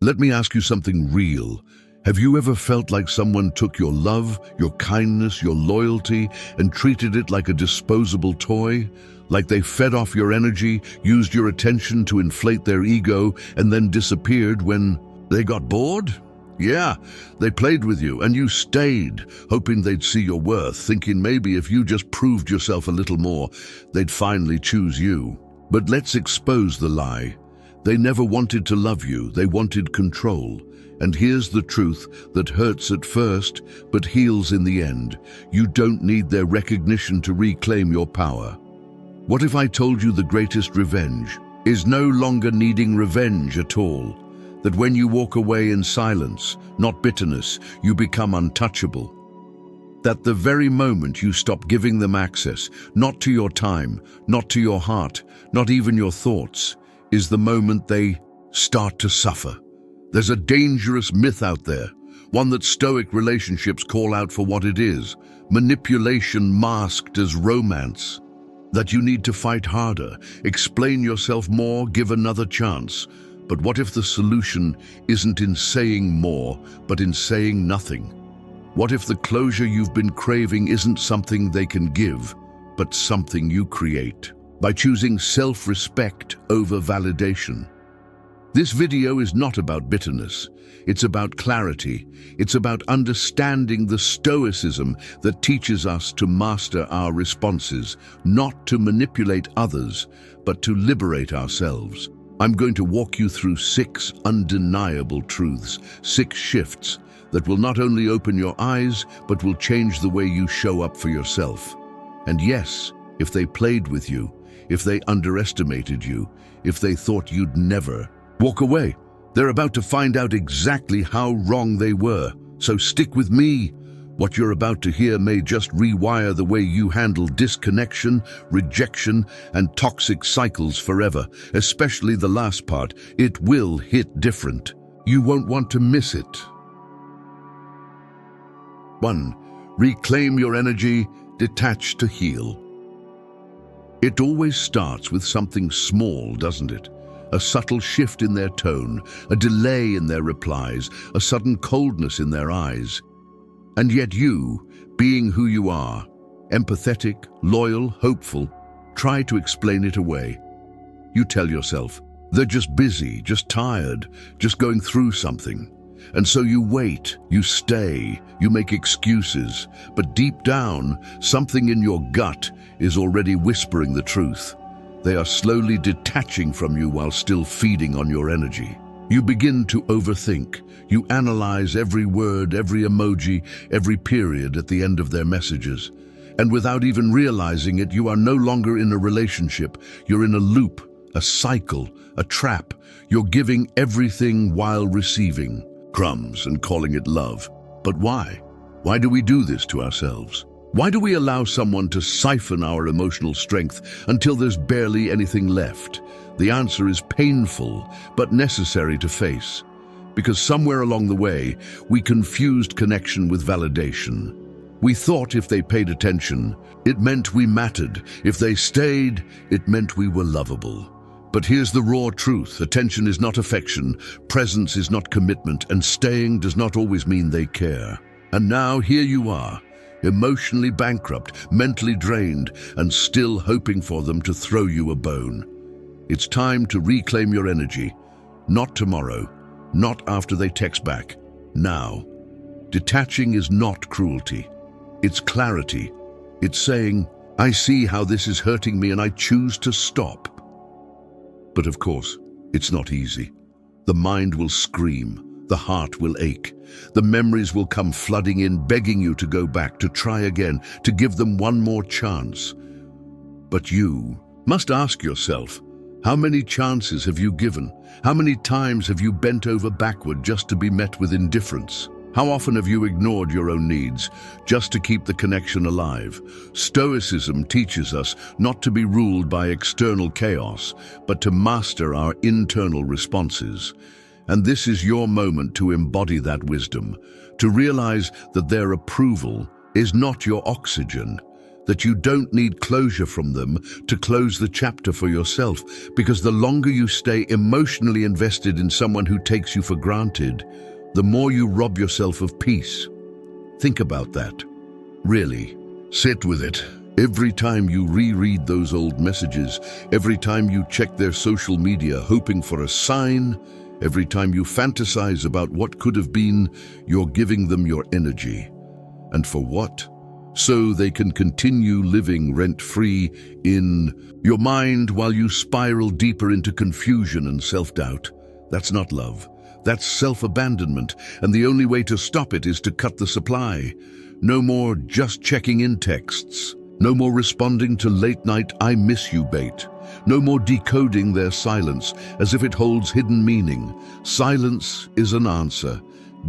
Let me ask you something real. Have you ever felt like someone took your love, your kindness, your loyalty, and treated it like a disposable toy? Like they fed off your energy, used your attention to inflate their ego, and then disappeared when they got bored? Yeah, they played with you, and you stayed, hoping they'd see your worth, thinking maybe if you just proved yourself a little more, they'd finally choose you. But let's expose the lie. They never wanted to love you, they wanted control. And here's the truth that hurts at first, but heals in the end. You don't need their recognition to reclaim your power. What if I told you the greatest revenge is no longer needing revenge at all? That when you walk away in silence, not bitterness, you become untouchable. That the very moment you stop giving them access, not to your time, not to your heart, not even your thoughts, is the moment they start to suffer. There's a dangerous myth out there, one that Stoic relationships call out for what it is, manipulation masked as romance. That you need to fight harder, explain yourself more, give another chance. But what if the solution isn't in saying more, but in saying nothing? What if the closure you've been craving isn't something they can give, but something you create, by choosing self-respect over validation? This video is not about bitterness. It's about clarity. It's about understanding the stoicism that teaches us to master our responses, not to manipulate others, but to liberate ourselves. I'm going to walk you through 6 undeniable truths, 6 shifts that will not only open your eyes, but will change the way you show up for yourself. And yes, if they played with you, if they underestimated you, if they thought you'd never, walk away. They're about to find out exactly how wrong they were. So stick with me. What you're about to hear may just rewire the way you handle disconnection, rejection, and toxic cycles forever, especially the last part. It will hit different. You won't want to miss it. 1. Reclaim your energy, detach to heal. It always starts with something small, doesn't it? A subtle shift in their tone, a delay in their replies, a sudden coldness in their eyes. And yet you, being who you are, empathetic, loyal, hopeful, try to explain it away. You tell yourself, they're just busy, just tired, just going through something. And so you wait, you stay, you make excuses, but deep down, something in your gut is already whispering the truth. They are slowly detaching from you while still feeding on your energy. You begin to overthink. You analyze every word, every emoji, every period at the end of their messages. And without even realizing it, you are no longer in a relationship. You're in a loop, a cycle, a trap. You're giving everything while receiving crumbs and calling it love. But why? Why do we do this to ourselves? Why do we allow someone to siphon our emotional strength until there's barely anything left? The answer is painful, but necessary to face. Because somewhere along the way, we confused connection with validation. We thought if they paid attention, it meant we mattered. If they stayed, it meant we were lovable. But here's the raw truth. Attention is not affection, presence is not commitment, and staying does not always mean they care. And now here you are, emotionally bankrupt, mentally drained, and still hoping for them to throw you a bone. It's time to reclaim your energy. Not tomorrow, not after they text back. Now. Detaching is not cruelty. It's clarity. It's saying, I see how this is hurting me and I choose to stop. But of course, it's not easy. The mind will scream. The heart will ache. The memories will come flooding in, begging you to go back, to try again, to give them one more chance. But you must ask yourself, how many chances have you given? How many times have you bent over backward just to be met with indifference? How often have you ignored your own needs just to keep the connection alive? Stoicism teaches us not to be ruled by external chaos, but to master our internal responses. And this is your moment to embody that wisdom, to realize that their approval is not your oxygen. that you don't need closure from them to close the chapter for yourself, because the longer you stay emotionally invested in someone who takes you for granted, the more you rob yourself of peace. Think about that. Really. Sit with it. Every time you reread those old messages, every time you check their social media hoping for a sign, every time you fantasize about what could have been, you're giving them your energy. And for what? So they can continue living rent-free in your mind while you spiral deeper into confusion and self-doubt. That's not love. That's self-abandonment, and the only way to stop it is to cut the supply. No more just checking in texts. No more responding to late-night "I miss you" bait. No more decoding their silence as if it holds hidden meaning. Silence is an answer.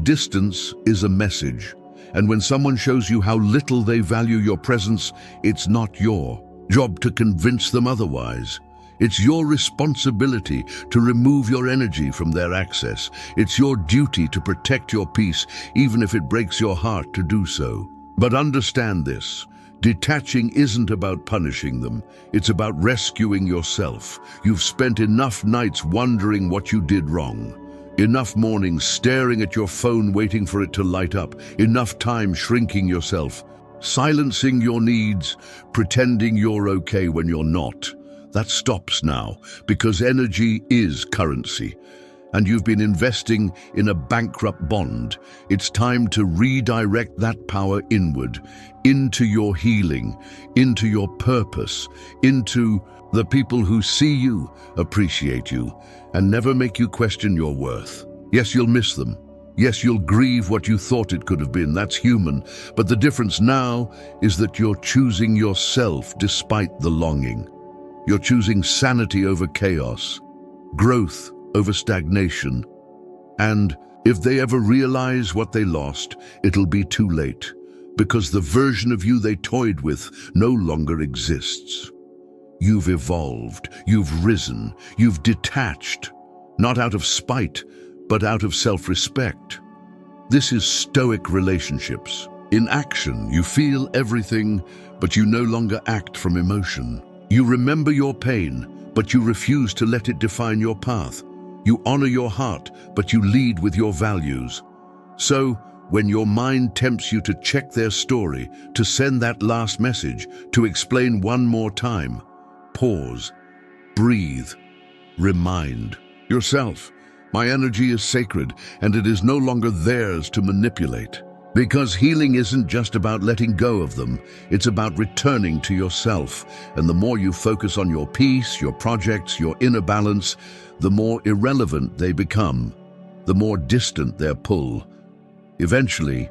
Distance is a message. And when someone shows you how little they value your presence, it's not your job to convince them otherwise. It's your responsibility to remove your energy from their access. It's your duty to protect your peace, even if it breaks your heart to do so. But understand this. Detaching isn't about punishing them. It's about rescuing yourself. You've spent enough nights wondering what you did wrong. Enough mornings staring at your phone waiting for it to light up. Enough time shrinking yourself, silencing your needs, pretending you're okay when you're not. That stops now, because energy is currency. And you've been investing in a bankrupt bond. It's time to redirect that power inward, into your healing, into your purpose, into the people who see you, appreciate you, and never make you question your worth. Yes, you'll miss them. Yes, you'll grieve what you thought it could have been. That's human. But the difference now is that you're choosing yourself despite the longing. You're choosing sanity over chaos, growth over stagnation. And if they ever realize what they lost, it'll be too late, because the version of you they toyed with no longer exists. You've evolved, you've risen, you've detached, not out of spite, but out of self-respect. This is Stoic Relationships. In action, you feel everything, but you no longer act from emotion. You remember your pain, but you refuse to let it define your path. You honor your heart, but you lead with your values. So, when your mind tempts you to check their story, to send that last message, to explain one more time, pause, breathe, remind yourself, my energy is sacred, and it is no longer theirs to manipulate. Because healing isn't just about letting go of them, it's about returning to yourself. And the more you focus on your peace, your projects, your inner balance, the more irrelevant they become, the more distant their pull. Eventually,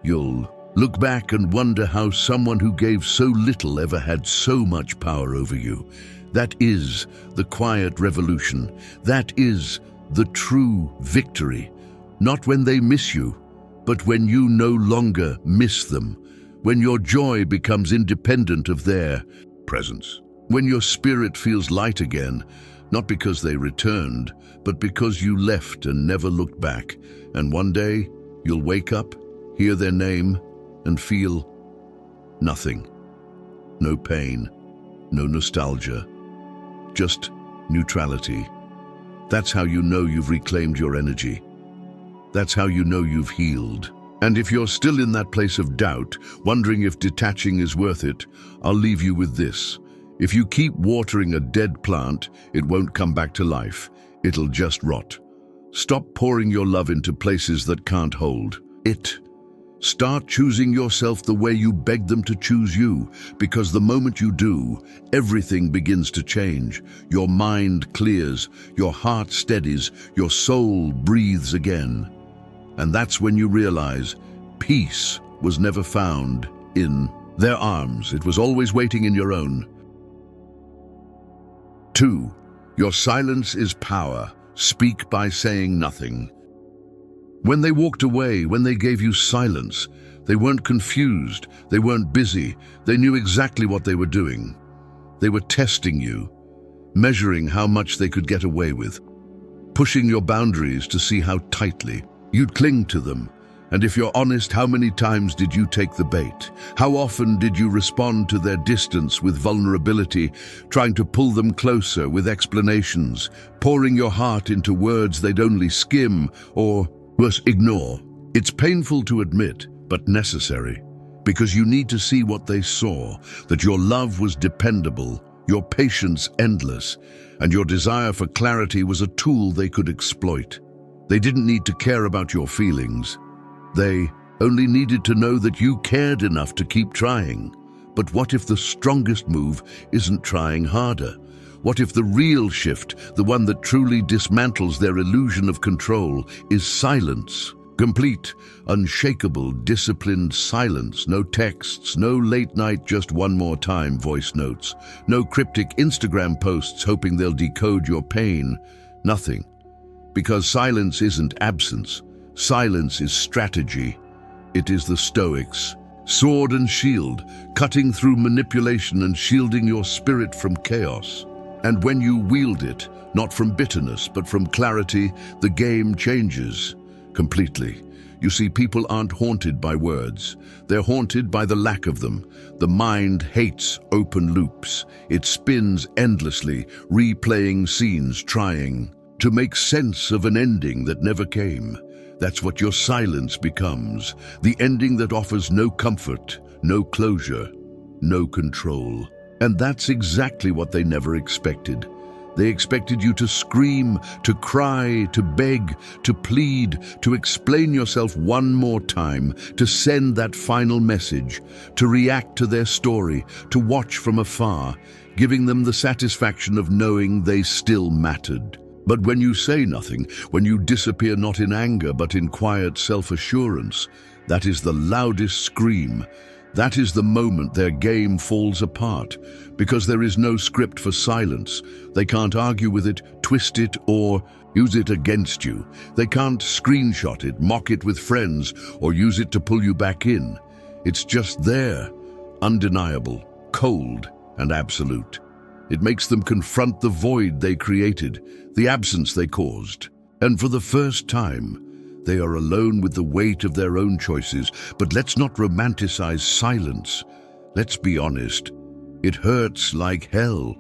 you'll look back and wonder how someone who gave so little ever had so much power over you. That is the quiet revolution. That is the true victory. Not when they miss you, but when you no longer miss them, when your joy becomes independent of their presence, when your spirit feels light again, not because they returned, but because you left and never looked back. And one day, you'll wake up, hear their name, and feel nothing. No pain, no nostalgia, just neutrality. That's how you know you've reclaimed your energy. That's how you know you've healed. And if you're still in that place of doubt, wondering if detaching is worth it, I'll leave you with this. If you keep watering a dead plant, it won't come back to life. It'll just rot. Stop pouring your love into places that can't hold it. Start choosing yourself the way you beg them to choose you, because the moment you do, everything begins to change. Your mind clears, your heart steadies, your soul breathes again. And that's when you realize peace was never found in their arms. It was always waiting in your own. 2. Your silence is power. Speak by saying nothing. When they walked away, when they gave you silence, they weren't confused, they weren't busy, they knew exactly what they were doing. They were testing you, measuring how much they could get away with, pushing your boundaries to see how tightly you'd cling to them. And if you're honest, how many times did you take the bait? How often did you respond to their distance with vulnerability, trying to pull them closer with explanations, pouring your heart into words they'd only skim or worse, ignore? It's painful to admit, but necessary, because you need to see what they saw, that your love was dependable, your patience endless, and your desire for clarity was a tool they could exploit. They didn't need to care about your feelings. They only needed to know that you cared enough to keep trying. But what if the strongest move isn't trying harder? What if the real shift, the one that truly dismantles their illusion of control, is silence? Complete, unshakable, disciplined silence. No texts, no late night just one more time voice notes. No cryptic Instagram posts hoping they'll decode your pain. Nothing. Because silence isn't absence. Silence is strategy. It is the Stoics. Sword and shield, cutting through manipulation and shielding your spirit from chaos. And when you wield it, not from bitterness, but from clarity, the game changes completely. You see, people aren't haunted by words. They're haunted by the lack of them. The mind hates open loops. It spins endlessly, replaying scenes, trying to make sense of an ending that never came. That's what your silence becomes, the ending that offers no comfort, no closure, no control. And that's exactly what they never expected. They expected you to scream, to cry, to beg, to plead, to explain yourself one more time, to send that final message, to react to their story, to watch from afar, giving them the satisfaction of knowing they still mattered. But when you say nothing, when you disappear not in anger but in quiet self-assurance, that is the loudest scream. That is the moment their game falls apart, because there is no script for silence. They can't argue with it, twist it, or use it against you. They can't screenshot it, mock it with friends, or use it to pull you back in. It's just there, undeniable, cold, and absolute. It makes them confront the void they created, the absence they caused. And for the first time, they are alone with the weight of their own choices. But let's not romanticize silence. Let's be honest. It hurts like hell.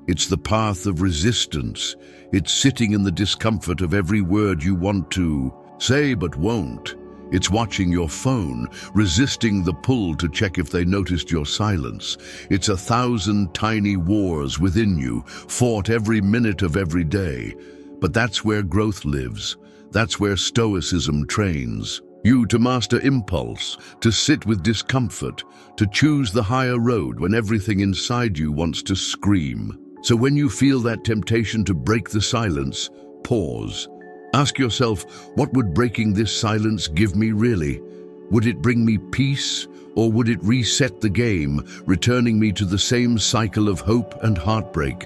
It's the path of resistance. It's sitting in the discomfort of every word you want to say but won't. It's watching your phone, resisting the pull to check if they noticed your silence. It's 1,000 tiny wars within you, fought every minute of every day. But that's where growth lives. That's where stoicism trains. You to master impulse, to sit with discomfort, to choose the higher road when everything inside you wants to scream. So when you feel that temptation to break the silence, pause. Ask yourself, what would breaking this silence give me really? Would it bring me peace, or would it reset the game, returning me to the same cycle of hope and heartbreak?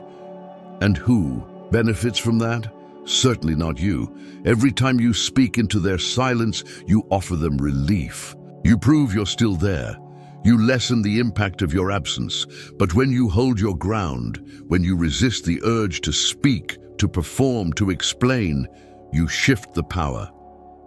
And who benefits from that? Certainly not you. Every time you speak into their silence, you offer them relief. You prove you're still there. You lessen the impact of your absence. But when you hold your ground, when you resist the urge to speak, to perform, to explain, you shift the power.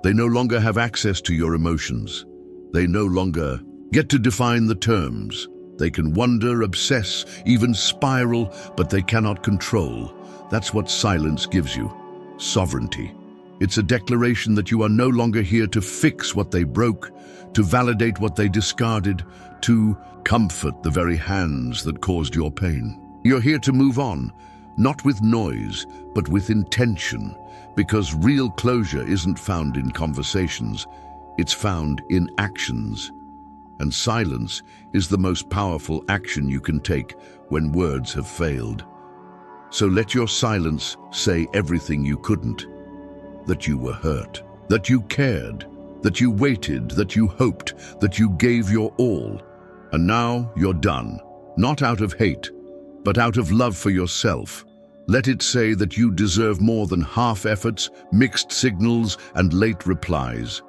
They no longer have access to your emotions. They no longer get to define the terms. They can wonder, obsess, even spiral, but they cannot control. That's what silence gives you. Sovereignty. It's a declaration that you are no longer here to fix what they broke, to validate what they discarded, to comfort the very hands that caused your pain. You're here to move on, not with noise, but with intention, because real closure isn't found in conversations, it's found in actions. And silence is the most powerful action you can take when words have failed. So let your silence say everything you couldn't. That you were hurt, that you cared, that you waited, that you hoped, that you gave your all. And now you're done, not out of hate, but out of love for yourself. Let it say that you deserve more than half efforts, mixed signals, and late replies.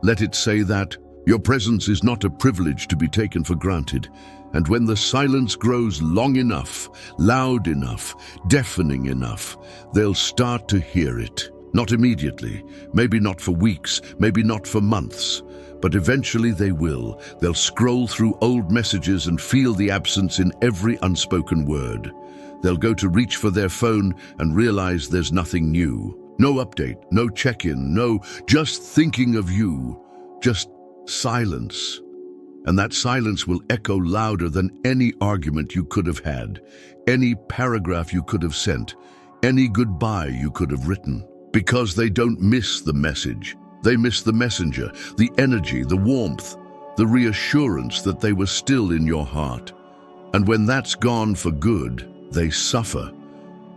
Let it say that your presence is not a privilege to be taken for granted. And when the silence grows long enough, loud enough, deafening enough, they'll start to hear it. Not immediately, maybe not for weeks, maybe not for months, but eventually they will. They'll scroll through old messages and feel the absence in every unspoken word. They'll go to reach for their phone and realize there's nothing new. No update, no check-in, no just thinking of you, just silence. And that silence will echo louder than any argument you could have had, any paragraph you could have sent, any goodbye you could have written. Because they don't miss the message. They miss the messenger, the energy, the warmth, the reassurance that they were still in your heart. And when that's gone for good, they suffer.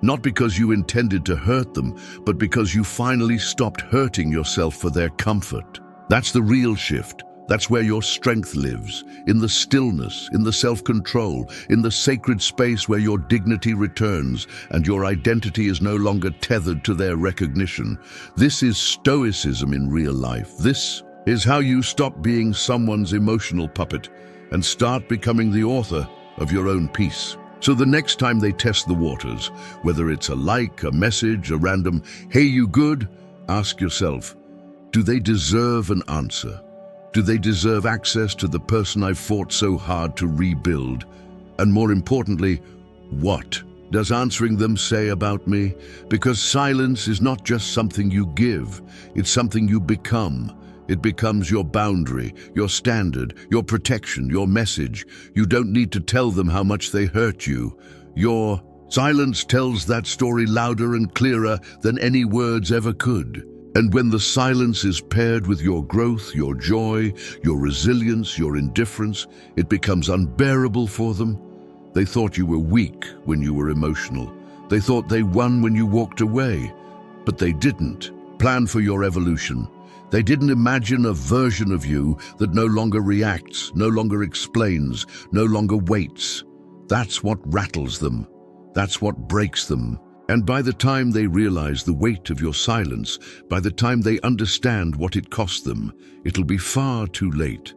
Not because you intended to hurt them, but because you finally stopped hurting yourself for their comfort. That's the real shift. That's where your strength lives, in the stillness, in the self-control, in the sacred space where your dignity returns and your identity is no longer tethered to their recognition. This is stoicism in real life. This is how you stop being someone's emotional puppet and start becoming the author of your own peace. So the next time they test the waters, whether it's a like, a message, a random, "Hey, you good?" ask yourself, do they deserve an answer? Do they deserve access to the person I've fought so hard to rebuild? And more importantly, what does answering them say about me? Because silence is not just something you give, it's something you become. It becomes your boundary, your standard, your protection, your message. You don't need to tell them how much they hurt you. Your silence tells that story louder and clearer than any words ever could. And when the silence is paired with your growth, your joy, your resilience, your indifference, it becomes unbearable for them. They thought you were weak when you were emotional. They thought they won when you walked away. But they didn't plan for your evolution. They didn't imagine a version of you that no longer reacts, no longer explains, no longer waits. That's what rattles them. That's what breaks them. And by the time they realize the weight of your silence, by the time they understand what it cost them, it'll be far too late,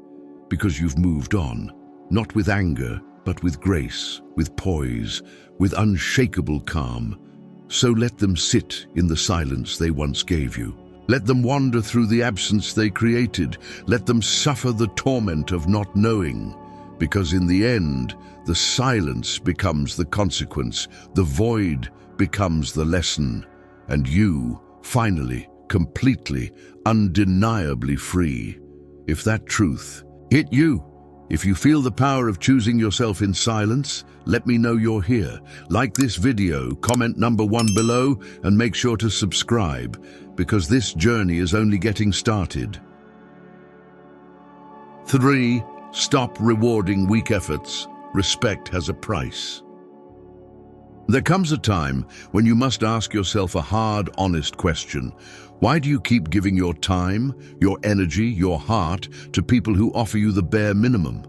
because you've moved on, not with anger, but with grace, with poise, with unshakable calm. So let them sit in the silence they once gave you. Let them wander through the absence they created. Let them suffer the torment of not knowing, because in the end, the silence becomes the consequence, the void becomes the lesson, and you, finally, completely, undeniably free. If that truth hit you, if you feel the power of choosing yourself in silence, let me know you're here. Like this video, comment number 1 below, and make sure to subscribe, because this journey is only getting started. 3. Stop rewarding weak efforts. Respect has a price. There comes a time when you must ask yourself a hard, honest question. Why do you keep giving your time, your energy, your heart to people who offer you the bare minimum?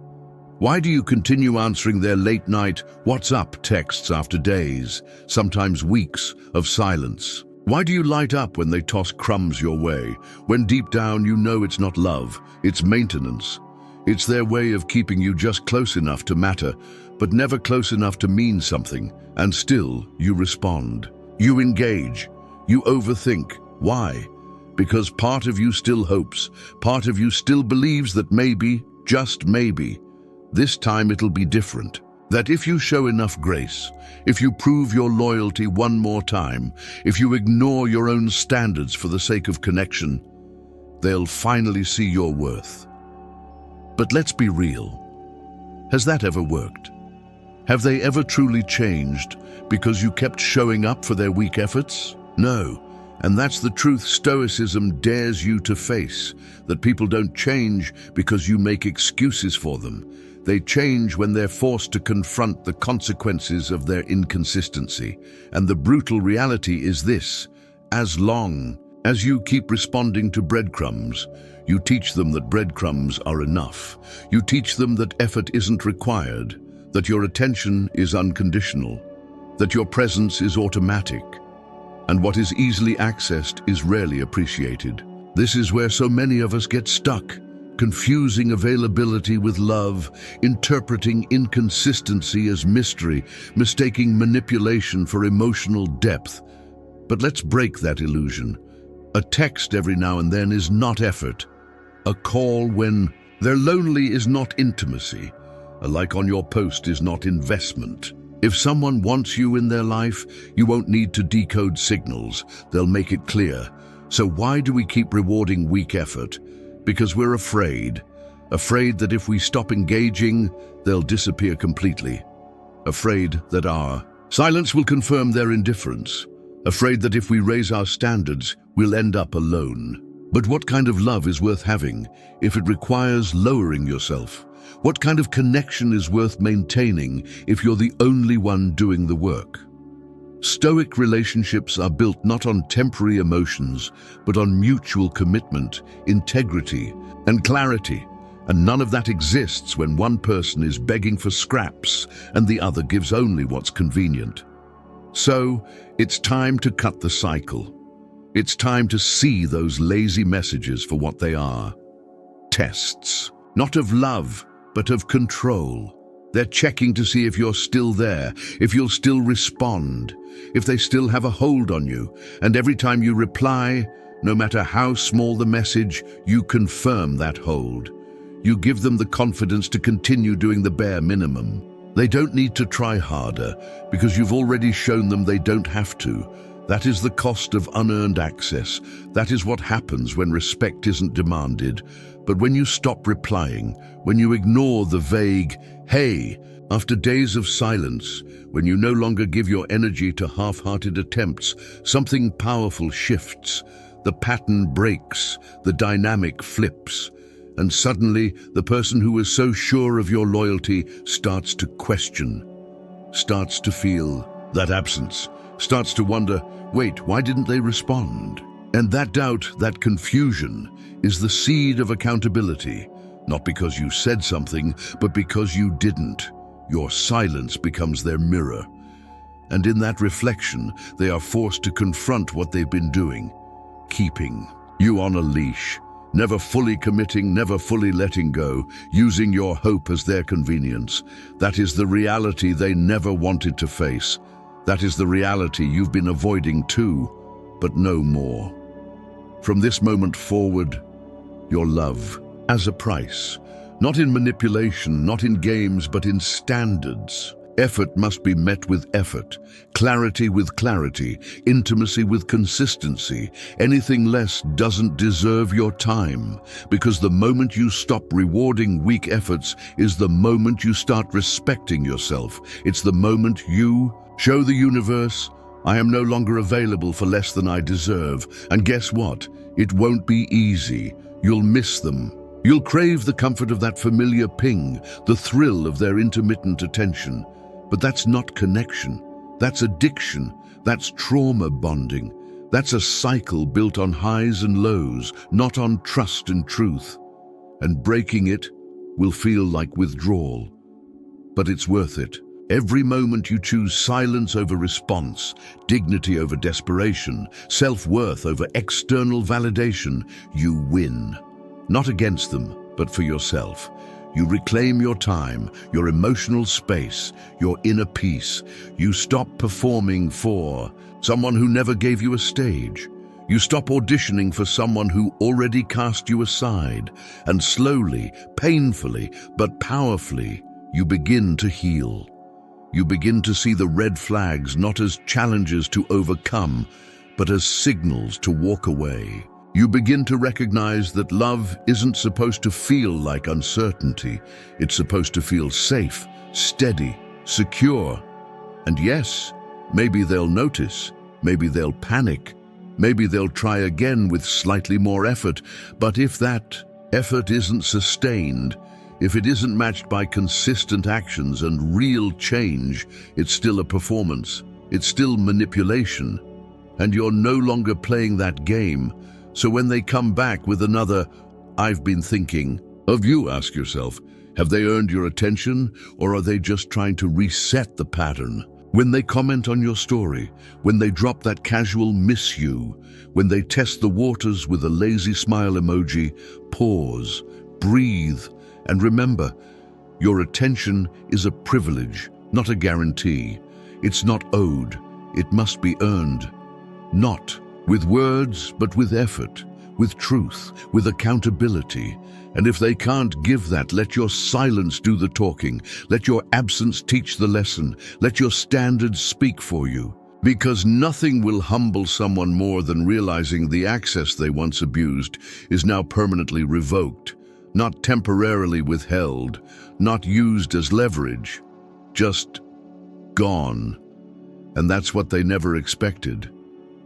Why do you continue answering their late-night "what's up" texts after days, sometimes weeks, of silence? Why do you light up when they toss crumbs your way, when deep down you know it's not love, it's maintenance? It's their way of keeping you just close enough to matter, but never close enough to mean something, and still you respond. You engage. You overthink. Why? Because part of you still hopes, part of you still believes that maybe, just maybe, this time it'll be different. That if you show enough grace, if you prove your loyalty one more time, if you ignore your own standards for the sake of connection, they'll finally see your worth. But let's be real. Has that ever worked? Have they ever truly changed because you kept showing up for their weak efforts? No. And that's the truth Stoicism dares you to face, that people don't change because you make excuses for them. They change when they're forced to confront the consequences of their inconsistency. And the brutal reality is this: as long as you keep responding to breadcrumbs, you teach them that breadcrumbs are enough. You teach them that effort isn't required, that your attention is unconditional, that your presence is automatic, and what is easily accessed is rarely appreciated. This is where so many of us get stuck, confusing availability with love, interpreting inconsistency as mystery, mistaking manipulation for emotional depth. But let's break that illusion, A text every now and then is not effort. A call when they're lonely is not intimacy. A like on your post is not investment. If someone wants you in their life, you won't need to decode signals. They'll make it clear. So why do we keep rewarding weak effort? Because we're afraid. Afraid that if we stop engaging, they'll disappear completely. Afraid that our silence will confirm their indifference. Afraid that if we raise our standards, we'll end up alone. But what kind of love is worth having if it requires lowering yourself? What kind of connection is worth maintaining if you're the only one doing the work? Stoic relationships are built not on temporary emotions, but on mutual commitment, integrity, and clarity. And none of that exists when one person is begging for scraps and the other gives only what's convenient. So, it's time to cut the cycle. It's time to see those lazy messages for what they are. Tests, not of love, but of control. They're checking to see if you're still there, if you'll still respond, if they still have a hold on you. And every time you reply, no matter how small the message, you confirm that hold. You give them the confidence to continue doing the bare minimum. They don't need to try harder because you've already shown them they don't have to. That is the cost of unearned access. That is what happens when respect isn't demanded. But when you stop replying, when you ignore the vague, "Hey," after days of silence, when you no longer give your energy to half-hearted attempts, something powerful shifts. The pattern breaks, the dynamic flips. And suddenly, the person who was so sure of your loyalty starts to question, starts to feel that absence, starts to wonder, wait, why didn't they respond? And that doubt, that confusion, is the seed of accountability. Not because you said something, but because you didn't. Your silence becomes their mirror. And in that reflection, they are forced to confront what they've been doing, keeping you on a leash. Never fully committing, never fully letting go, using your hope as their convenience. That is the reality they never wanted to face. That is the reality you've been avoiding too, but no more. From this moment forward, your love as a price. Not in manipulation, not in games, but in standards. Effort must be met with effort, clarity with clarity, intimacy with consistency. Anything less doesn't deserve your time, because the moment you stop rewarding weak efforts is the moment you start respecting yourself. It's the moment you show the universe, I am no longer available for less than I deserve. And guess what? It won't be easy. You'll miss them. You'll crave the comfort of that familiar ping, the thrill of their intermittent attention. But that's not connection. That's addiction. That's trauma bonding. That's a cycle built on highs and lows, not on trust and truth. And breaking it will feel like withdrawal. But it's worth it. Every moment you choose silence over response, dignity over desperation, self-worth over external validation, you win. Not against them, but for yourself. You reclaim your time, your emotional space, your inner peace. You stop performing for someone who never gave you a stage. You stop auditioning for someone who already cast you aside. And slowly, painfully, but powerfully, you begin to heal. You begin to see the red flags not as challenges to overcome, but as signals to walk away. You begin to recognize that love isn't supposed to feel like uncertainty. It's supposed to feel safe, steady, secure. And yes, maybe they'll notice, maybe they'll panic, maybe they'll try again with slightly more effort. But if that effort isn't sustained, if it isn't matched by consistent actions and real change, it's still a performance. It's still manipulation. And you're no longer playing that game. So when they come back with another, "I've been thinking of you," ask yourself, have they earned your attention, or are they just trying to reset the pattern? When they comment on your story, when they drop that casual "miss you," when they test the waters with a lazy smile emoji, pause, breathe, and remember, your attention is a privilege, not a guarantee. It's not owed, it must be earned. Not with words, but with effort, with truth, with accountability. And if they can't give that, let your silence do the talking. Let your absence teach the lesson. Let your standards speak for you. Because nothing will humble someone more than realizing the access they once abused is now permanently revoked, not temporarily withheld, not used as leverage, just gone. And that's what they never expected.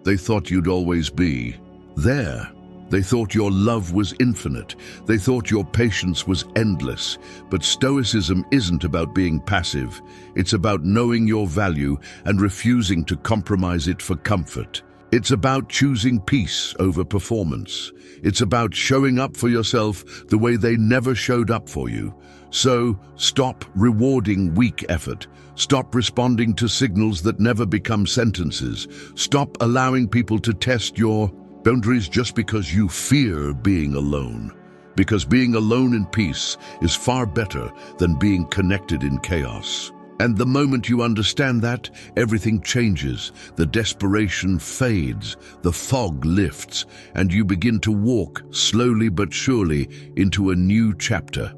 They thought you'd always be there. They thought your love was infinite. They thought your patience was endless. But Stoicism isn't about being passive. It's about knowing your value and refusing to compromise it for comfort. It's about choosing peace over performance. It's about showing up for yourself the way they never showed up for you. So, stop rewarding weak effort. Stop responding to signals that never become sentences. Stop allowing people to test your boundaries just because you fear being alone. Because being alone in peace is far better than being connected in chaos. And the moment you understand that, everything changes. The desperation fades, the fog lifts, and you begin to walk, slowly but surely, into a new chapter.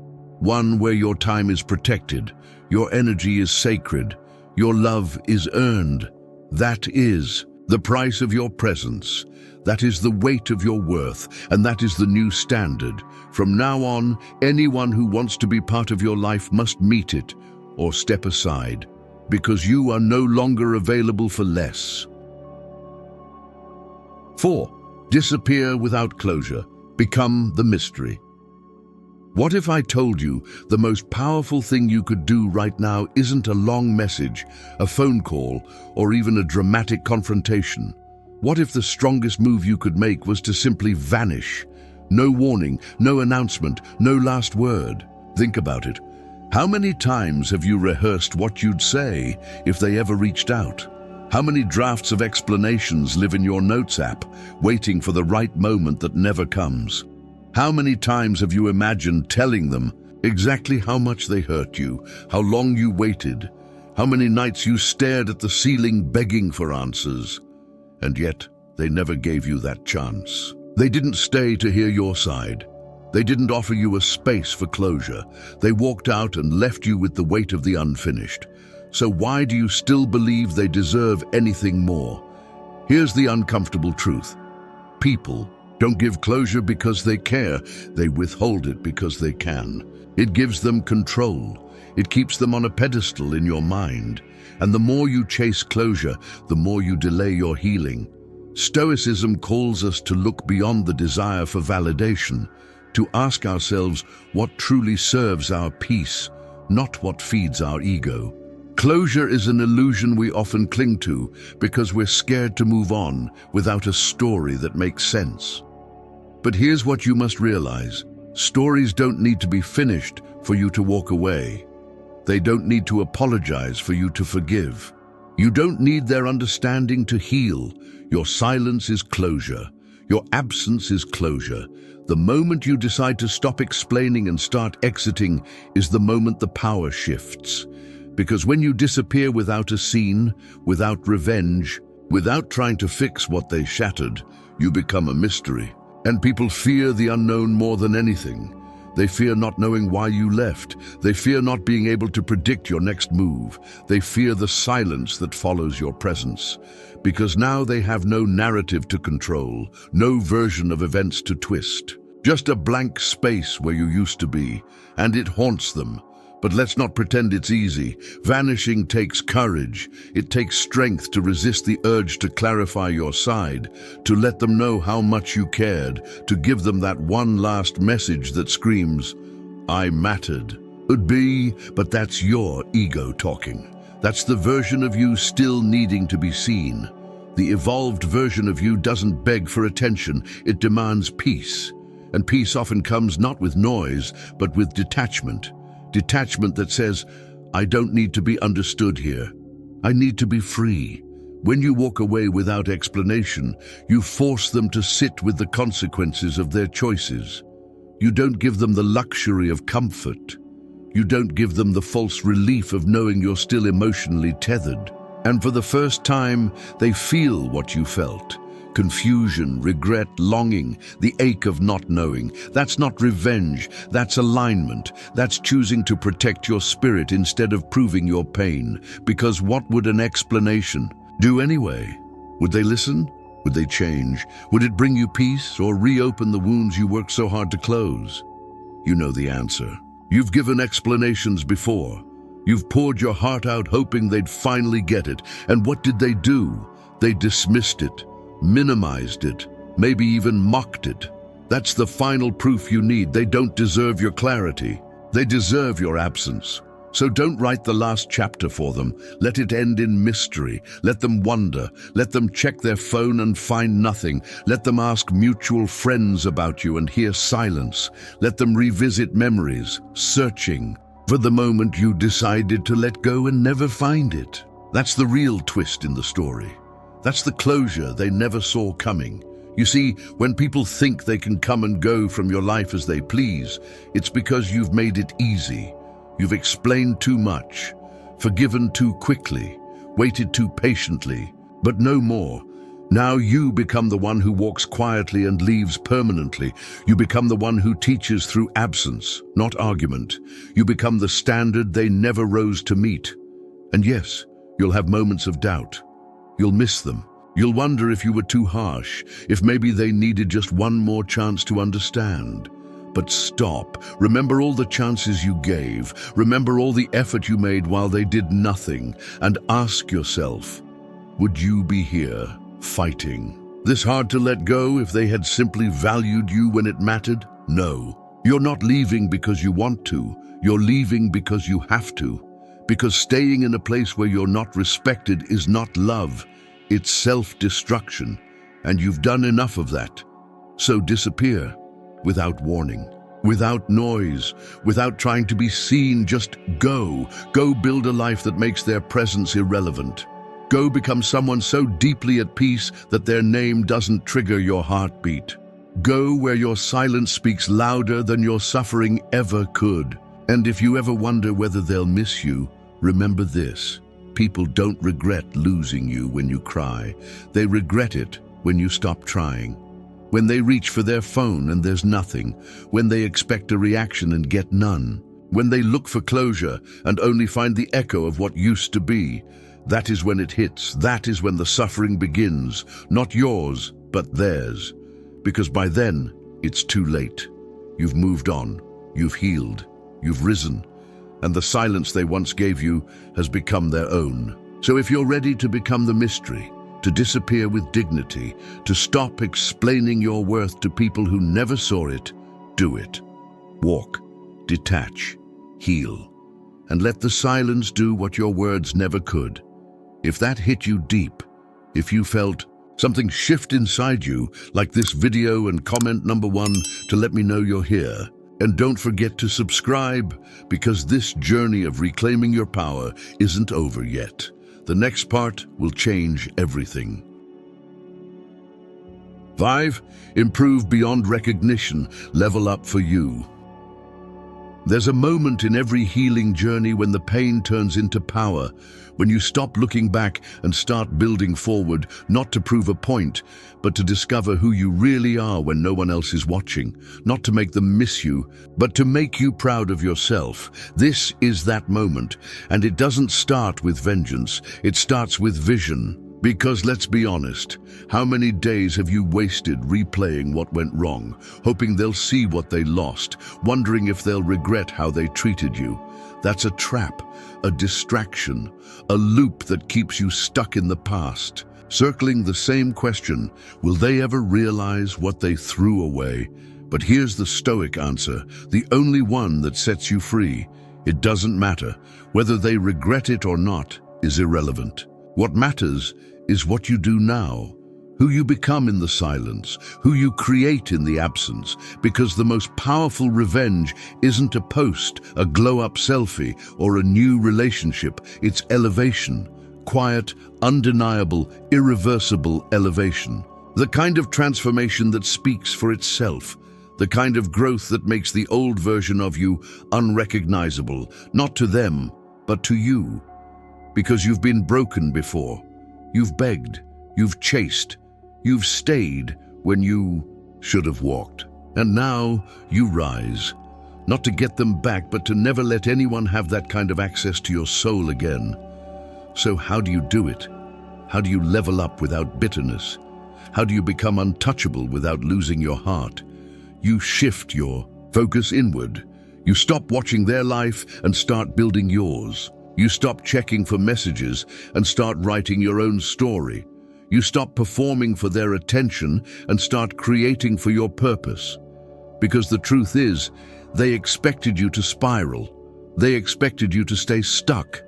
One where your time is protected, your energy is sacred, your love is earned. That is the price of your presence. That is the weight of your worth, and that is the new standard. From now on, anyone who wants to be part of your life must meet it or step aside, because you are no longer available for less. 4. Disappear without closure. Become the mystery. What if I told you the most powerful thing you could do right now isn't a long message, a phone call, or even a dramatic confrontation? What if the strongest move you could make was to simply vanish? No warning, no announcement, no last word. Think about it. How many times have you rehearsed what you'd say if they ever reached out? How many drafts of explanations live in your notes app, waiting for the right moment that never comes? How many times have you imagined telling them exactly how much they hurt you, how long you waited, how many nights you stared at the ceiling begging for answers? And yet, they never gave you that chance. They didn't stay to hear your side. They didn't offer you a space for closure. They walked out and left you with the weight of the unfinished. So why do you still believe they deserve anything more? Here's the uncomfortable truth. People don't give closure because they care. They withhold it because they can. It gives them control. It keeps them on a pedestal in your mind. And the more you chase closure, the more you delay your healing. Stoicism calls us to look beyond the desire for validation, to ask ourselves what truly serves our peace, not what feeds our ego. Closure is an illusion we often cling to because we're scared to move on without a story that makes sense. But here's what you must realize. Stories don't need to be finished for you to walk away. They don't need to apologize for you to forgive. You don't need their understanding to heal. Your silence is closure. Your absence is closure. The moment you decide to stop explaining and start exiting is the moment the power shifts. Because when you disappear without a scene, without revenge, without trying to fix what they shattered, you become a mystery. And people fear the unknown more than anything. They fear not knowing why you left. They fear not being able to predict your next move. They fear the silence that follows your presence. Because now they have no narrative to control, no version of events to twist. Just a blank space where you used to be, and it haunts them. But let's not pretend it's easy. Vanishing takes courage. It takes strength to resist the urge to clarify your side, to let them know how much you cared, to give them that one last message that screams, "I mattered." Could be, but that's your ego talking. That's the version of you still needing to be seen. The evolved version of you doesn't beg for attention, it demands peace. And peace often comes not with noise, but with detachment. Detachment that says, I don't need to be understood here. I need to be free. When you walk away without explanation, you force them to sit with the consequences of their choices. You don't give them the luxury of comfort. You don't give them the false relief of knowing you're still emotionally tethered. And for the first time, they feel what you felt. Confusion, regret, longing, the ache of not knowing. That's not revenge, that's alignment. That's choosing to protect your spirit instead of proving your pain. Because what would an explanation do anyway? Would they listen? Would they change? Would it bring you peace or reopen the wounds you worked so hard to close? You know the answer. You've given explanations before. You've poured your heart out hoping they'd finally get it. And what did they do? They dismissed it, minimized it, maybe even mocked it. That's the final proof you need. They don't deserve your clarity. They deserve your absence. So don't write the last chapter for them. Let it end in mystery. Let them wonder. Let them check their phone and find nothing. Let them ask mutual friends about you and hear silence. Let them revisit memories, searching for the moment you decided to let go and never find it. That's the real twist in the story. That's the closure they never saw coming. You see, when people think they can come and go from your life as they please, it's because you've made it easy. You've explained too much, forgiven too quickly, waited too patiently, but no more. Now you become the one who walks quietly and leaves permanently. You become the one who teaches through absence, not argument. You become the standard they never rose to meet. And yes, you'll have moments of doubt. You'll miss them. You'll wonder if you were too harsh, if maybe they needed just one more chance to understand. But stop. Remember all the chances you gave. Remember all the effort you made while they did nothing. And ask yourself, would you be here, fighting this hard to let go if they had simply valued you when it mattered? No. You're not leaving because you want to. You're leaving because you have to. Because staying in a place where you're not respected is not love. It's self-destruction. And you've done enough of that. So disappear. Without warning, without noise, without trying to be seen, just go. Go build a life that makes their presence irrelevant. Go become someone so deeply at peace that their name doesn't trigger your heartbeat. Go where your silence speaks louder than your suffering ever could. And if you ever wonder whether they'll miss you, remember this. People don't regret losing you when you cry. They regret it when you stop trying. When they reach for their phone and there's nothing, when they expect a reaction and get none, when they look for closure and only find the echo of what used to be, that is when it hits. That is when the suffering begins, not yours, but theirs. Because by then, it's too late. You've moved on, you've healed, you've risen, and the silence they once gave you has become their own. So if you're ready to become the mystery, to disappear with dignity, to stop explaining your worth to people who never saw it, do it. Walk, detach, heal, and let the silence do what your words never could. If that hit you deep, if you felt something shift inside you, like this video, and comment number 1 to let me know you're here. And don't forget to subscribe, because this journey of reclaiming your power isn't over yet. The next part will change everything. 5. Improve beyond recognition. Level up for you. There's a moment in every healing journey when the pain turns into power, when you stop looking back and start building forward, not to prove a point, but to discover who you really are when no one else is watching, not to make them miss you, but to make you proud of yourself. This is that moment, and it doesn't start with vengeance, it starts with vision. Because let's be honest, how many days have you wasted replaying what went wrong, hoping they'll see what they lost, wondering if they'll regret how they treated you? That's a trap, a distraction, a loop that keeps you stuck in the past, circling the same question, will they ever realize what they threw away? But here's the Stoic answer, the only one that sets you free. It doesn't matter. Whether they regret it or not is irrelevant. What matters is what you do now, who you become in the silence, who you create in the absence, because the most powerful revenge isn't a post, a glow-up selfie, or a new relationship. It's elevation, quiet, undeniable, irreversible elevation. The kind of transformation that speaks for itself, the kind of growth that makes the old version of you unrecognizable, not to them, but to you. Because you've been broken before. You've begged, you've chased, You've stayed when you should have walked. And now you rise, not to get them back, but to never let anyone have that kind of access to your soul again. So how do you do it? How do you level up without bitterness? How do you become untouchable without losing your heart? You shift your focus inward. You stop watching their life and start building yours. You stop checking for messages and start writing your own story. You stop performing for their attention and start creating for your purpose. Because the truth is, they expected you to spiral. They expected you to stay stuck.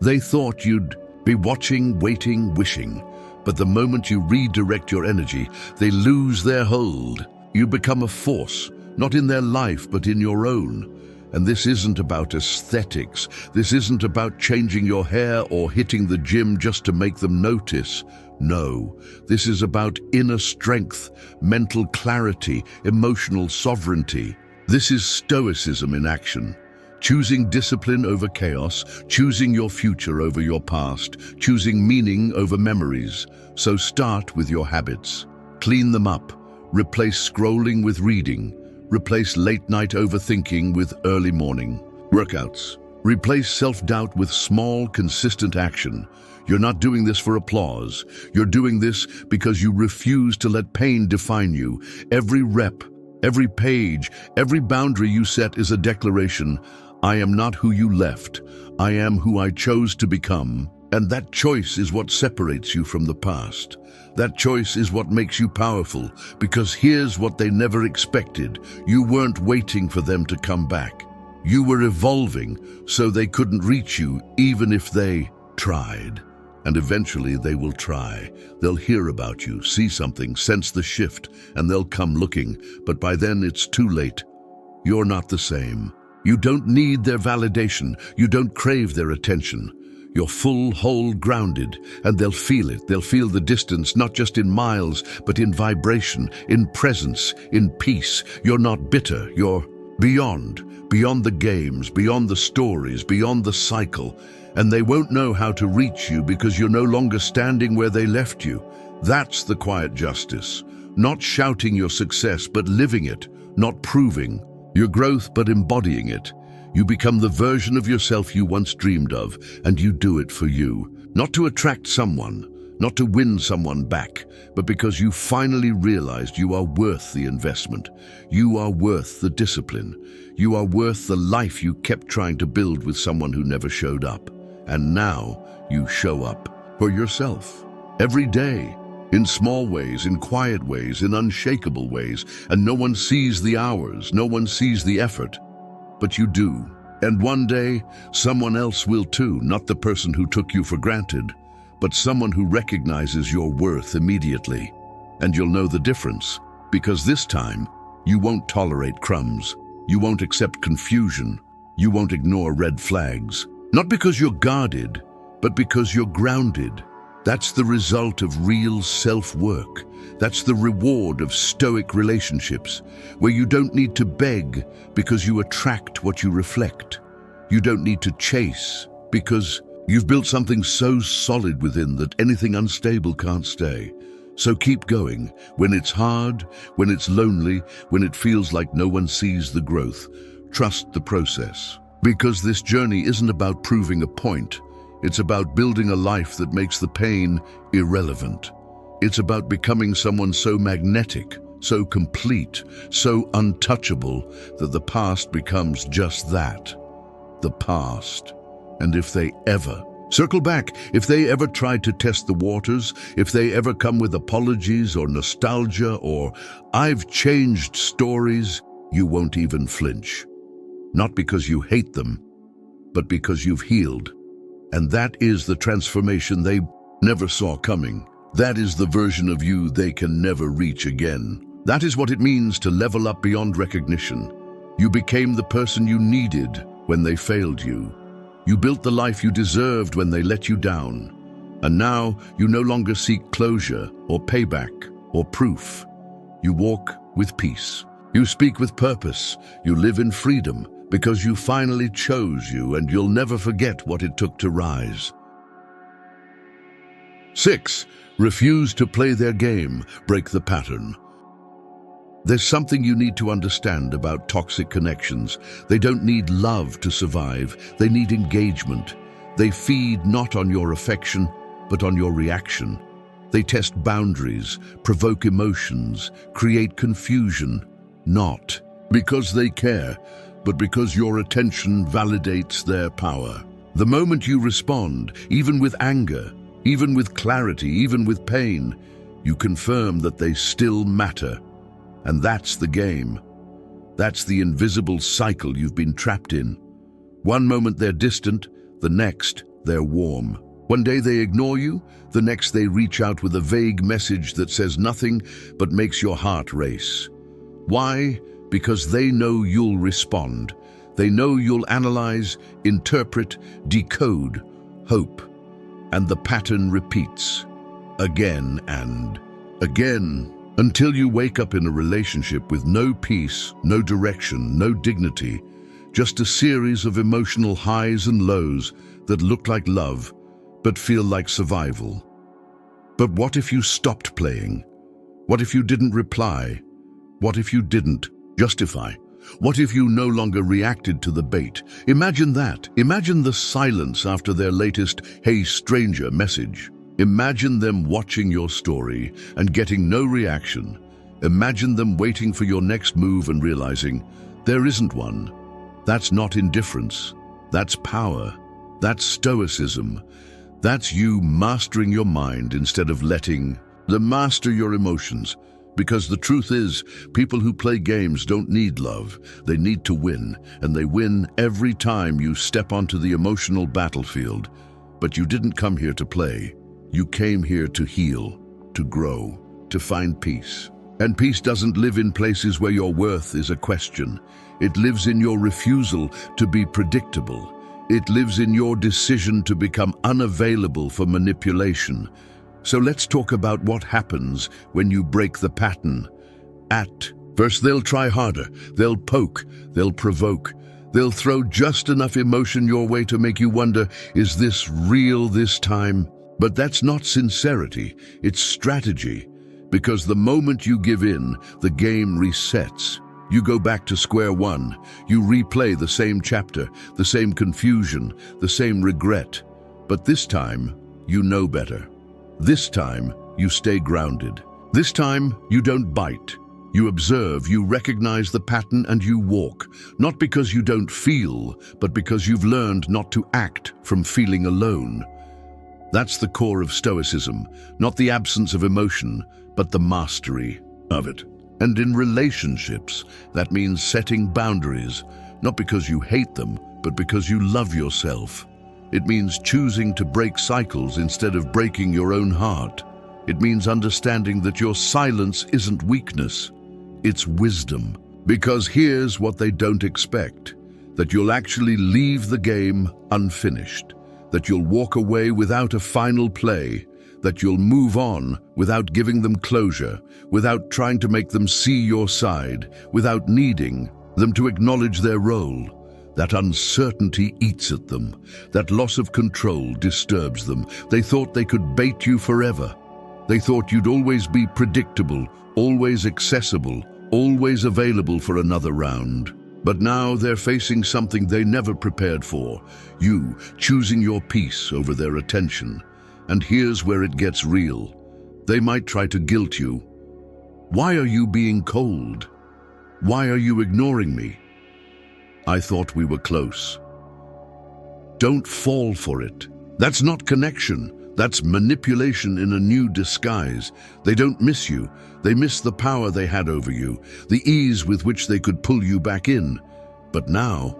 They thought you'd be watching, waiting, wishing. But the moment you redirect your energy, they lose their hold. You become a force, not in their life, but in your own. And this isn't about aesthetics. This isn't about changing your hair or hitting the gym just to make them notice. No, this is about inner strength, mental clarity, emotional sovereignty. This is stoicism in action. Choosing discipline over chaos, choosing your future over your past, choosing meaning over memories. So start with your habits. Clean them up. Replace scrolling with reading. Replace late-night overthinking with early morning workouts. Replace self-doubt with small, consistent action. You're not doing this for applause. You're doing this because you refuse to let pain define you. Every rep, every page, every boundary you set is a declaration. I am not who you left. I am who I chose to become. And that choice is what separates you from the past. That choice is what makes you powerful, because here's what they never expected. You weren't waiting for them to come back. You were evolving, so they couldn't reach you, even if they tried. And eventually they will try. They'll hear about you, see something, sense the shift, and they'll come looking. But by then it's too late. You're not the same. You don't need their validation. You don't crave their attention. You're full, whole, grounded, and they'll feel it. They'll feel the distance, not just in miles, but in vibration, in presence, in peace. You're not bitter. You're beyond the games, beyond the stories, beyond the cycle. And they won't know how to reach you because you're no longer standing where they left you. That's the quiet justice. Not shouting your success, but living it. Not proving your growth, but embodying it. You become the version of yourself you once dreamed of, and you do it for you. Not to attract someone, not to win someone back, but because you finally realized you are worth the investment. You are worth the discipline. You are worth the life you kept trying to build with someone who never showed up. And now you show up for yourself every day, in small ways, in quiet ways, in unshakable ways, and no one sees the hours, no one sees the effort. But you do. And one day, someone else will too, not the person who took you for granted, but someone who recognizes your worth immediately. And you'll know the difference, because this time, you won't tolerate crumbs. You won't accept confusion. You won't ignore red flags. Not because you're guarded, but because you're grounded. That's the result of real self-work. That's the reward of stoic relationships, where you don't need to beg because you attract what you reflect. You don't need to chase because you've built something so solid within that anything unstable can't stay. So keep going when it's hard, when it's lonely, when it feels like no one sees the growth. Trust the process. Because this journey isn't about proving a point. It's about building a life that makes the pain irrelevant. It's about becoming someone so magnetic, so complete, so untouchable that the past becomes just that, the past. And if they ever circle back, if they ever try to test the waters, if they ever come with apologies or nostalgia or "I've changed" stories, you won't even flinch. Not because you hate them, but because you've healed. And that is the transformation they never saw coming. That is the version of you they can never reach again. That is what it means to level up beyond recognition. You became the person you needed when they failed you. You built the life you deserved when they let you down. And now you no longer seek closure or payback or proof. You walk with peace. You speak with purpose. You live in freedom because you finally chose you, and you'll never forget what it took to rise. 6. Refuse to play their game, break the pattern. There's something you need to understand about toxic connections. They don't need love to survive, they need engagement. They feed not on your affection, but on your reaction. They test boundaries, provoke emotions, create confusion, not because they care, but because your attention validates their power. The moment you respond, even with anger, even with clarity, even with pain, you confirm that they still matter. And that's the game. That's the invisible cycle you've been trapped in. One moment they're distant, the next they're warm. One day they ignore you, the next they reach out with a vague message that says nothing but makes your heart race. Why? Because they know you'll respond. They know you'll analyze, interpret, decode, hope. And the pattern repeats, again and again, until you wake up in a relationship with no peace, no direction, no dignity, just a series of emotional highs and lows that look like love, but feel like survival. But what if you stopped playing? What if you didn't reply? What if you didn't justify? What if you no longer reacted to the bait? Imagine that. Imagine the silence after their latest "Hey stranger" message. Imagine them watching your story and getting no reaction. Imagine them waiting for your next move and realizing there isn't one. That's not indifference. That's power. That's stoicism. That's you mastering your mind instead of letting them master your emotions. Because the truth is, people who play games don't need love. They need to win, and they win every time you step onto the emotional battlefield. But you didn't come here to play. You came here to heal, to grow, to find peace. And peace doesn't live in places where your worth is a question. It lives in your refusal to be predictable. It lives in your decision to become unavailable for manipulation. So let's talk about what happens when you break the pattern. First, they'll try harder. They'll poke. They'll provoke. They'll throw just enough emotion your way to make you wonder, is this real this time? But that's not sincerity, it's strategy. Because the moment you give in, the game resets. You go back to square one. You replay the same chapter, the same confusion, the same regret. But this time, you know better. This time, you stay grounded. This time, you don't bite. You observe, you recognize the pattern, and you walk. Not because you don't feel, but because you've learned not to act from feeling alone. That's the core of Stoicism, not the absence of emotion, but the mastery of it. And in relationships, that means setting boundaries, not because you hate them, but because you love yourself. It means choosing to break cycles instead of breaking your own heart. It means understanding that your silence isn't weakness, it's wisdom. Because here's what they don't expect, that you'll actually leave the game unfinished. That you'll walk away without a final play, that you'll move on without giving them closure, without trying to make them see your side, without needing them to acknowledge their role. That uncertainty eats at them. That loss of control disturbs them. They thought they could bait you forever. They thought you'd always be predictable, always accessible, always available for another round. But now they're facing something they never prepared for, you choosing your peace over their attention. And here's where it gets real. They might try to guilt you. Why are you being cold? Why are you ignoring me? I thought we were close. Don't fall for it. That's not connection. That's manipulation in a new disguise. They don't miss you. They miss the power they had over you, the ease with which they could pull you back in. But now,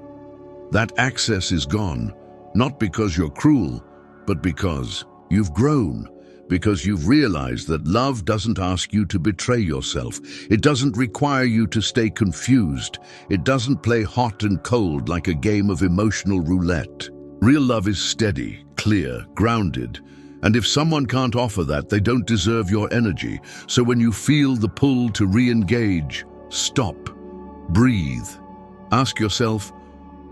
that access is gone, not because you're cruel, but because you've grown, because you've realized that love doesn't ask you to betray yourself. It doesn't require you to stay confused. It doesn't play hot and cold like a game of emotional roulette. Real love is steady, clear, grounded. And if someone can't offer that, they don't deserve your energy. So when you feel the pull to re-engage, stop, breathe. Ask yourself,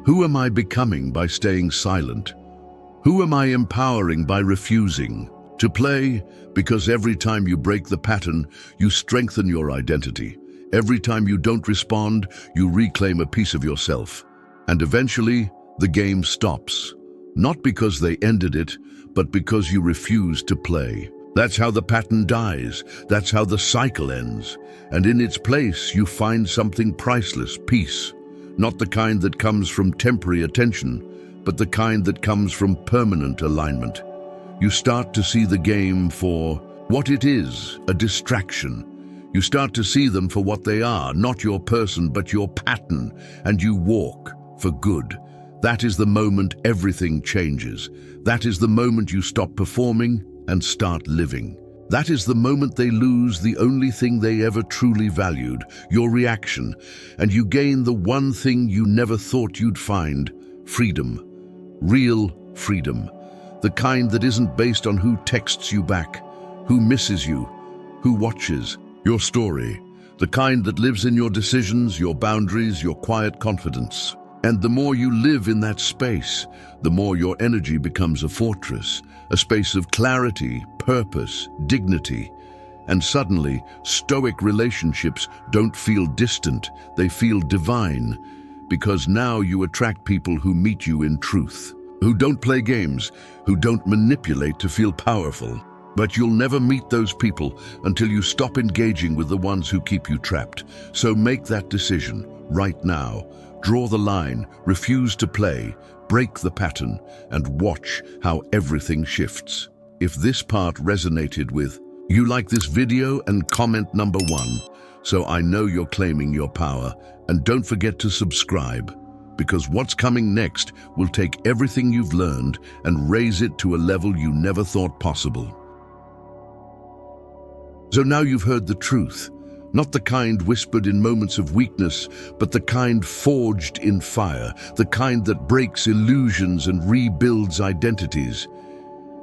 who am I becoming by staying silent? Who am I empowering by refusing? To play, because every time you break the pattern, you strengthen your identity. Every time you don't respond, you reclaim a piece of yourself. And eventually, the game stops. Not because they ended it, but because you refuse to play. That's how the pattern dies. That's how the cycle ends. And in its place, you find something priceless, peace. Not the kind that comes from temporary attention, but the kind that comes from permanent alignment. You start to see the game for what it is, a distraction. You start to see them for what they are, not your person, but your pattern, and you walk for good. That is the moment everything changes. That is the moment you stop performing and start living. That is the moment they lose the only thing they ever truly valued, your reaction, and you gain the one thing you never thought you'd find, freedom. Real freedom. The kind that isn't based on who texts you back, who misses you, who watches your story. The kind that lives in your decisions, your boundaries, your quiet confidence. And the more you live in that space, the more your energy becomes a fortress, a space of clarity, purpose, dignity. And suddenly, stoic relationships don't feel distant, they feel divine, because now you attract people who meet you in truth. Who don't play games, who don't manipulate to feel powerful. But you'll never meet those people until you stop engaging with the ones who keep you trapped. So make that decision right now. Draw the line, refuse to play, break the pattern, and watch how everything shifts. If this part resonated with you, like this video and comment number 1, so I know you're claiming your power. And don't forget to subscribe, because what's coming next will take everything you've learned and raise it to a level you never thought possible. So now you've heard the truth, not the kind whispered in moments of weakness, but the kind forged in fire, the kind that breaks illusions and rebuilds identities.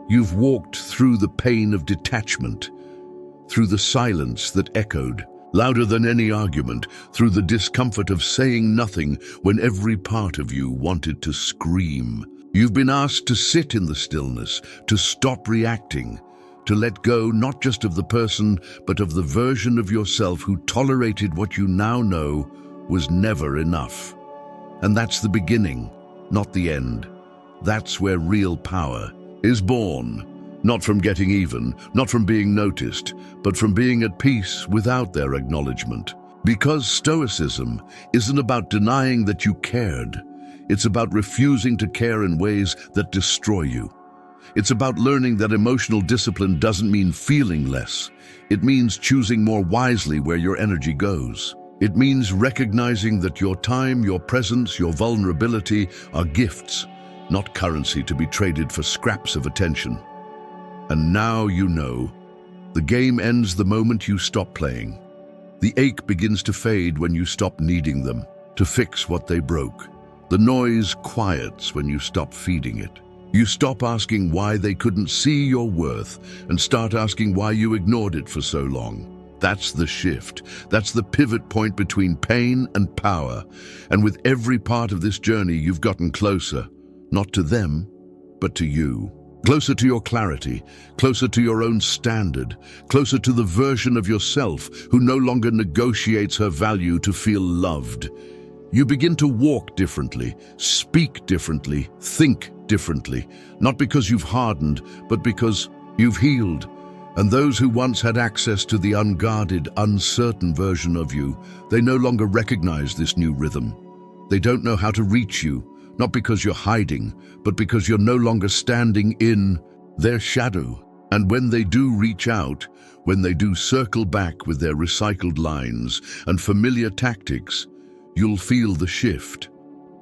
You've walked through the pain of detachment, through the silence that echoed, louder than any argument, through the discomfort of saying nothing when every part of you wanted to scream. You've been asked to sit in the stillness, to stop reacting, to let go not just of the person, but of the version of yourself who tolerated what you now know was never enough. And that's the beginning, not the end. That's where real power is born. Not from getting even, not from being noticed, but from being at peace without their acknowledgement. Because Stoicism isn't about denying that you cared. It's about refusing to care in ways that destroy you. It's about learning that emotional discipline doesn't mean feeling less. It means choosing more wisely where your energy goes. It means recognizing that your time, your presence, your vulnerability are gifts, not currency to be traded for scraps of attention. And now you know. The game ends the moment you stop playing. The ache begins to fade when you stop needing them to fix what they broke. The noise quiets when you stop feeding it. You stop asking why they couldn't see your worth and start asking why you ignored it for so long. That's the shift. That's the pivot point between pain and power. And with every part of this journey, you've gotten closer, not to them, but to you. Closer to your clarity, closer to your own standard, closer to the version of yourself who no longer negotiates her value to feel loved. You begin to walk differently, speak differently, think differently, not because you've hardened, but because you've healed. And those who once had access to the unguarded, uncertain version of you, they no longer recognize this new rhythm. They don't know how to reach you, not because you're hiding, but because you're no longer standing in their shadow. And when they do reach out, when they do circle back with their recycled lines and familiar tactics, you'll feel the shift.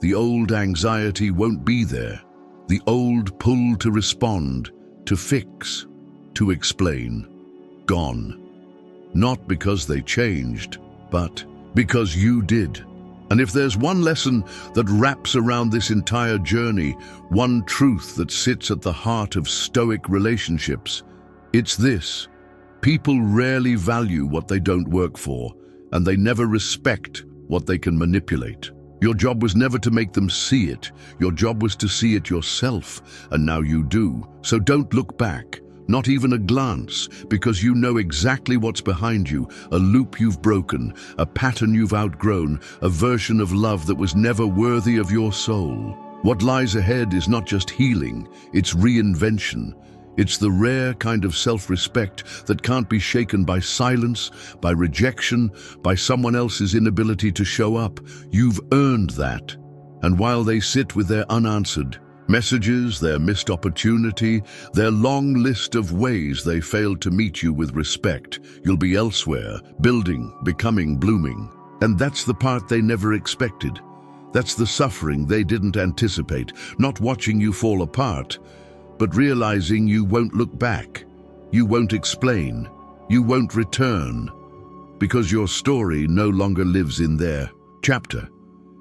The old anxiety won't be there. The old pull to respond, to fix, to explain, gone. Not because they changed, but because you did. And if there's one lesson that wraps around this entire journey, one truth that sits at the heart of Stoic relationships, it's this: people rarely value what they don't work for, and they never respect what they can manipulate. Your job was never to make them see it. Your job was to see it yourself, and now you do. So don't look back. not even a glance, because you know exactly what's behind you, a loop you've broken, a pattern you've outgrown, a version of love that was never worthy of your soul. What lies ahead is not just healing, it's reinvention. It's the rare kind of self-respect that can't be shaken by silence, by rejection, by someone else's inability to show up. You've earned that. And while they sit with their unanswered messages, their missed opportunity, their long list of ways they failed to meet you with respect, you'll be elsewhere, building, becoming, blooming. And that's the part they never expected. That's the suffering they didn't anticipate, not watching you fall apart, but realizing you won't look back, you won't explain, you won't return, because your story no longer lives in their chapter.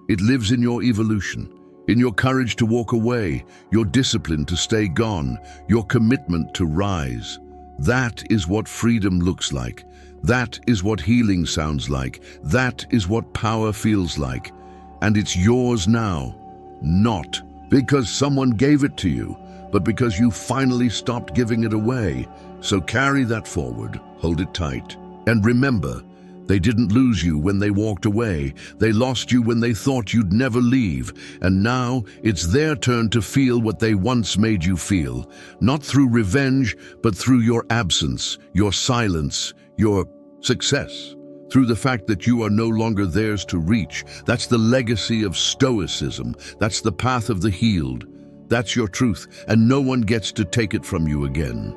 It lives in your evolution, in your courage to walk away, your discipline to stay gone, your commitment to rise. That is what freedom looks like. That is what healing sounds like. That is what power feels like. And it's yours now, not because someone gave it to you, but because you finally stopped giving it away. So carry that forward, hold it tight. And remember, they didn't lose you when they walked away. They lost you when they thought you'd never leave. And now it's their turn to feel what they once made you feel. Not through revenge, but through your absence, your silence, your success. Through the fact that you are no longer theirs to reach. That's the legacy of Stoicism. That's the path of the healed. That's your truth, and no one gets to take it from you again.